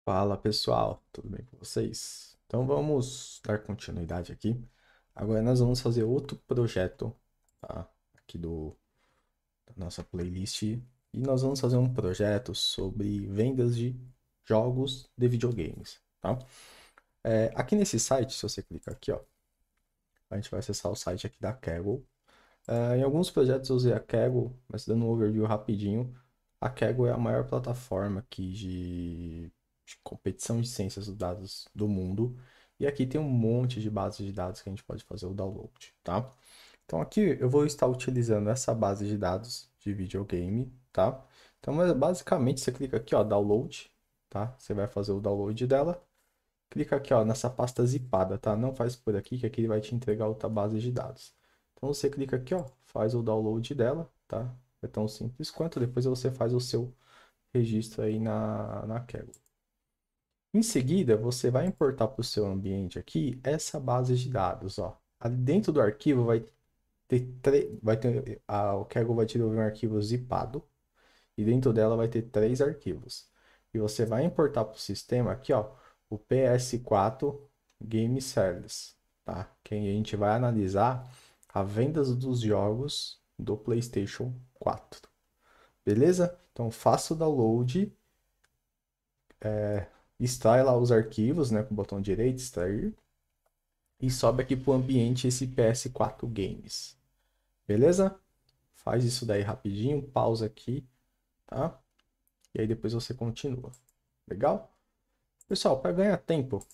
Fala pessoal, tudo bem com vocês? Então vamos dar continuidade aqui. Agora nós vamos fazer outro projeto, tá? Aqui da nossa playlist. E nós vamos fazer um projeto sobre vendas de jogos de videogames, tá? Aqui nesse site, se você clicar aqui, ó, a gente vai acessar o site aqui da Kaggle. Em alguns projetos eu usei a Kaggle, mas dando um overview rapidinho, a Kaggle é a maior plataforma aqui de competição de ciências dos dados do mundo. E aqui tem um monte de bases de dados que a gente pode fazer o download, tá? Então aqui eu vou estar utilizando essa base de dados de videogame, tá? Então basicamente você clica aqui, ó, download, tá? Você vai fazer o download dela. Clica aqui, ó, nessa pasta zipada, tá? Não faz por aqui, que aqui ele vai te entregar outra base de dados. Então você clica aqui, ó, faz o download dela, tá? É tão simples quanto. Depois você faz o seu registro aí na Kaggle. Em seguida, você vai importar para o seu ambiente aqui essa base de dados, ó. Ali dentro do arquivo o Kaggle vai te devolver um arquivo zipado e dentro dela vai ter três arquivos. E você vai importar para o sistema aqui, ó, o PS4 Game Service, tá? Que a gente vai analisar a vendas dos jogos do PlayStation 4. Beleza? Então faça o download, extrai lá os arquivos, né, com o botão direito, extrair, e sobe aqui para o ambiente esse PS4 Games. Beleza? Faz isso daí rapidinho, pausa aqui, tá? E aí depois você continua. Legal? Pessoal, para ganhar tempo,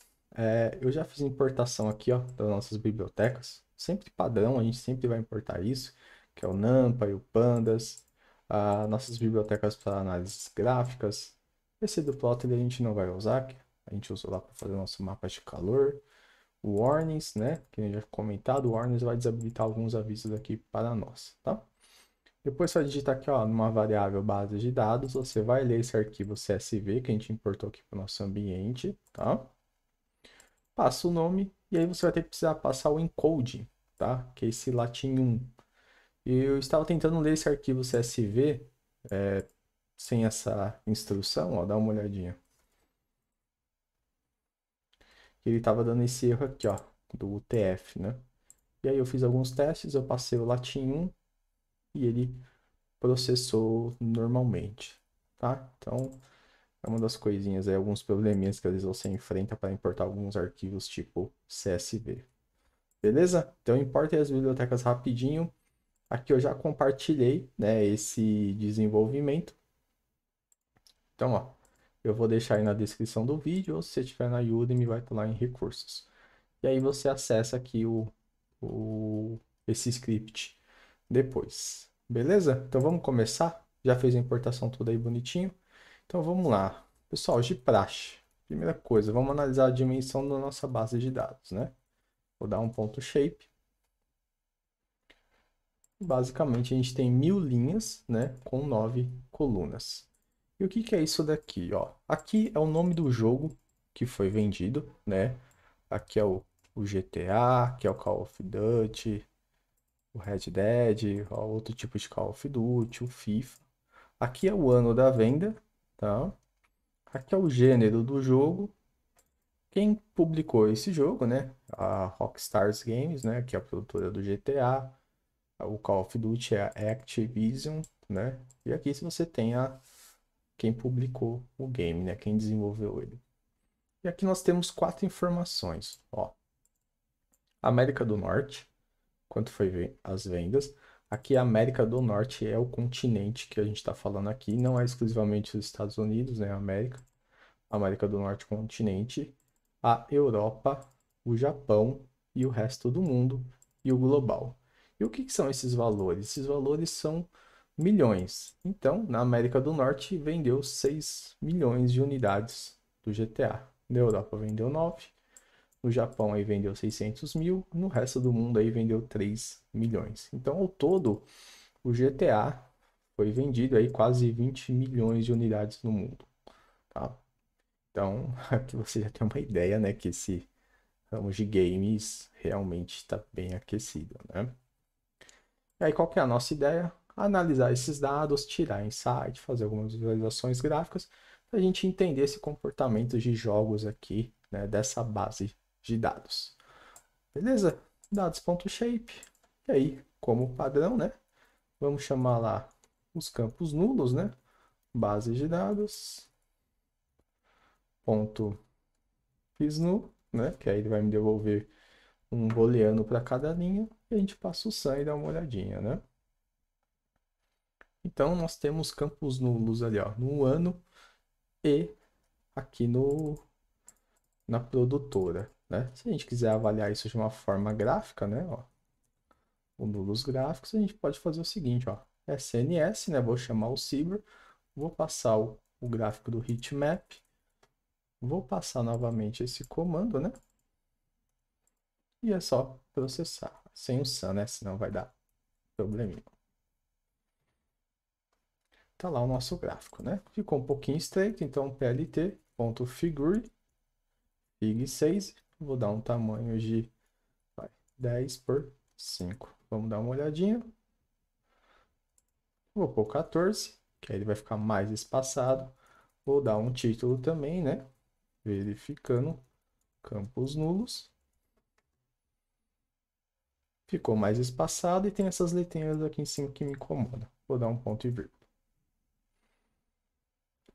eu já fiz importação aqui, ó, das nossas bibliotecas. Sempre padrão, a gente sempre vai importar isso, que é o NumPy, o Pandas, nossas bibliotecas para análises gráficas. Esse do Plotter a gente não vai usar, que a gente usa lá para fazer nosso mapa de calor. O Warnings, né, que a gente já comentado, o Warnings vai desabilitar alguns avisos aqui para nós, tá? Depois você vai digitar aqui, ó, numa variável base de dados, você vai ler esse arquivo CSV que a gente importou aqui para o nosso ambiente, tá? Passa o nome e aí você vai ter que precisar passar o encoding, tá? Que é esse latim 1. Eu estava tentando ler esse arquivo CSV sem essa instrução, ó, dá uma olhadinha. Ele estava dando esse erro aqui, ó, do UTF, né? E aí eu fiz alguns testes, eu passei o latim 1 e ele processou normalmente, tá? Então, é uma das coisinhas aí, alguns probleminhas que às vezes você enfrenta para importar alguns arquivos tipo CSV. Beleza? Então, importe as bibliotecas rapidinho. Aqui eu já compartilhei, né, esse desenvolvimento. Então, ó, eu vou deixar aí na descrição do vídeo, ou se você estiver na Udemy, vai estar lá em recursos. E aí você acessa aqui esse script depois. Beleza? Então vamos começar? Já fez a importação toda aí bonitinho? Então vamos lá. Pessoal, de praxe. Primeira coisa, vamos analisar a dimensão da nossa base de dados, né? Vou dar um ponto shape. Basicamente, a gente tem 1000 linhas, né? Com 9 colunas. E o que que é isso daqui, ó? Aqui é o nome do jogo que foi vendido, né? Aqui é o GTA, aqui é o Call of Duty, o Red Dead, ó, outro tipo de Call of Duty, o FIFA. Aqui é o ano da venda, tá? Aqui é o gênero do jogo. Quem publicou esse jogo, né? A Rockstars Games, né? Que é a produtora do GTA. O Call of Duty é a Activision, né? E aqui se você tem quem publicou o game, né? Quem desenvolveu ele. E aqui nós temos quatro informações, ó. América do Norte, quanto foi as vendas. Aqui a América do Norte é o continente que a gente está falando aqui, não é exclusivamente os Estados Unidos, né? América do Norte continente, a Europa, o Japão e o resto do mundo e o global. E o que que são esses valores? Esses valores são milhões. Então, na América do Norte vendeu 6 milhões de unidades do GTA. Na Europa vendeu 9, no Japão aí vendeu 600 mil, no resto do mundo aí vendeu 3 milhões. Então, ao todo, o GTA foi vendido aí quase 20 milhões de unidades no mundo, tá? Então, aqui você já tem uma ideia, né, que esse ramo de games realmente está bem aquecido, né? E aí, qual que é a nossa ideia? Analisar esses dados, tirar insight, fazer algumas visualizações gráficas para a gente entender esse comportamento de jogos aqui, né, dessa base de dados. Beleza? Dados.shape. E aí, como padrão, né? Vamos chamar lá os campos nulos, né? Base de dados. Ponto .isNull, né? Que aí ele vai me devolver um booleano para cada linha. E a gente passa o sum e dá uma olhadinha, né? Então, nós temos campos nulos ali, ó, no ano e aqui na produtora, né? Se a gente quiser avaliar isso de uma forma gráfica, né, ó, o nulos gráficos, a gente pode fazer o seguinte, ó, SNS, né, vou chamar o Ciber, vou passar o gráfico do heatmap, vou passar novamente esse comando, né, e é só processar, sem o sun, né, senão vai dar probleminha. Tá lá o nosso gráfico, né? Ficou um pouquinho estreito, então plt.figure, fig6, vou dar um tamanho de 10 por 5. Vamos dar uma olhadinha. Vou pôr 14, que aí ele vai ficar mais espaçado. Vou dar um título também, né? Verificando campos nulos. Ficou mais espaçado e tem essas letrinhas aqui em cima que me incomodam. Vou dar um ponto e vírgula.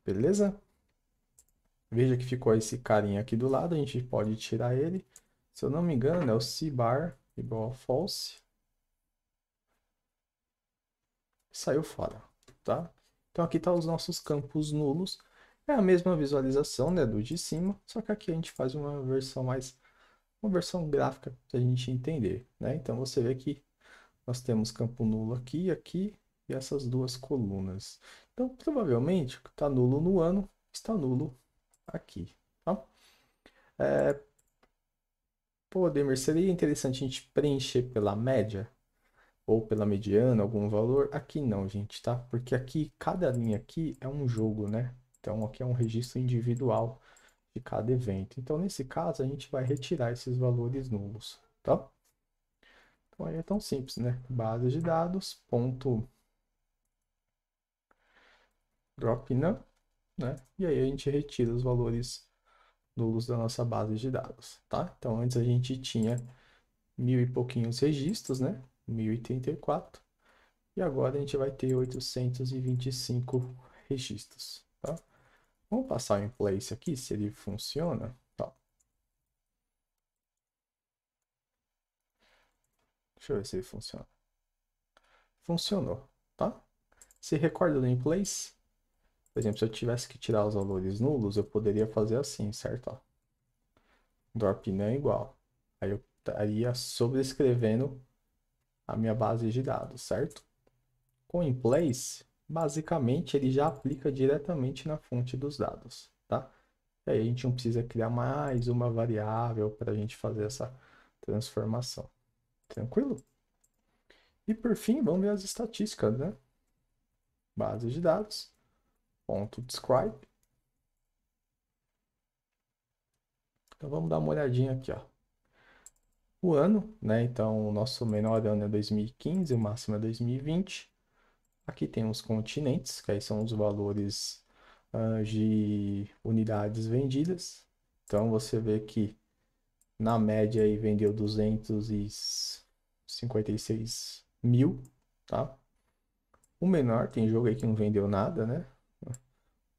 Beleza? Veja que ficou esse carinha aqui do lado, a gente pode tirar ele. Se eu não me engano, é o cbar igual a false. Saiu fora, tá? Então aqui tá os nossos campos nulos. É a mesma visualização, né, do de cima, só que aqui a gente faz uma versão gráfica para a gente entender, né? Então você vê que nós temos campo nulo aqui, aqui e essas duas colunas. Então provavelmente está nulo no ano, está nulo aqui, tá? Pô, Demir, seria interessante a gente preencher pela média ou pela mediana, algum valor? Aqui não, gente, tá? Porque aqui, cada linha aqui é um jogo, né? Então aqui é um registro individual de cada evento. Então, nesse caso, a gente vai retirar esses valores nulos, tá? Então, aí é tão simples, né? Base de dados, ponto drop none, né? E aí a gente retira os valores nulos da nossa base de dados, tá? Então, antes a gente tinha 1000 e pouquinhos registros, né? 1034. E agora a gente vai ter 825 registros, tá? Vamos passar o in place aqui, se ele funciona. Tá. Deixa eu ver se ele funciona. Funcionou, tá? Se recorda do in place? Por exemplo, se eu tivesse que tirar os valores nulos, eu poderia fazer assim, certo? Ó, drop não é igual. Aí eu estaria sobrescrevendo a minha base de dados, certo? Com in place, basicamente ele já aplica diretamente na fonte dos dados, tá? E aí a gente não precisa criar mais uma variável para a gente fazer essa transformação. Tranquilo? E por fim, vamos ver as estatísticas, né? Base de dados, ponto describe. Então vamos dar uma olhadinha aqui, ó. O ano, né? Então o nosso menor ano é 2015, o máximo é 2020. Aqui tem os continentes, que aí são os valores de unidades vendidas. Então você vê que na média aí vendeu 256 mil, tá? O menor, tem jogo aí que não vendeu nada, né?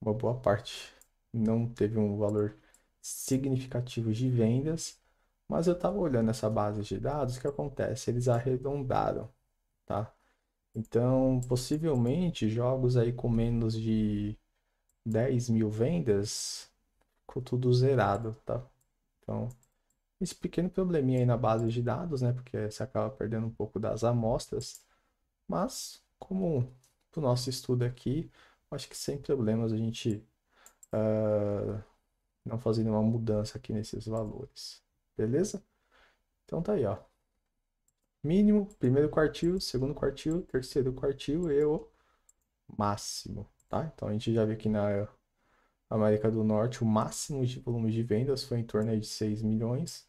Uma boa parte não teve um valor significativo de vendas, mas eu estava olhando essa base de dados, o que acontece? Eles arredondaram, tá? Então, possivelmente, jogos aí com menos de 10 mil vendas, ficou tudo zerado, tá? Então, esse pequeno probleminha aí na base de dados, né? Porque você acaba perdendo um pouco das amostras. Mas, como o nosso estudo aqui, acho que sem problemas a gente não fazer nenhuma mudança aqui nesses valores. Beleza? Então tá aí, ó. Mínimo, primeiro quartil, segundo quartil, terceiro quartil e o máximo, tá? Então a gente já vê que na América do Norte o máximo de volume de vendas foi em torno aí de 6 milhões.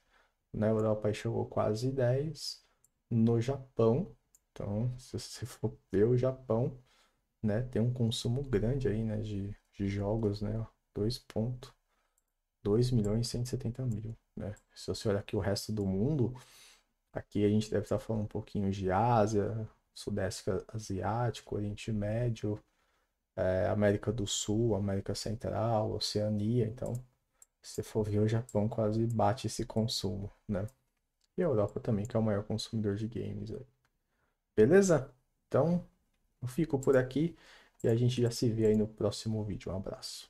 Na Europa aí chegou quase 10. No Japão, então se você for ver o Japão, né, tem um consumo grande aí, né, de jogos, né? 2,2.170.000, né? Se você olhar aqui o resto do mundo, aqui a gente deve estar falando um pouquinho de Ásia, Sudeste Asiático, Oriente Médio, América do Sul, América Central, Oceania. Então, se você for ver, o Japão quase bate esse consumo, né? E a Europa também, que é o maior consumidor de games aí. Beleza? Então, eu fico por aqui e a gente já se vê aí no próximo vídeo. Um abraço.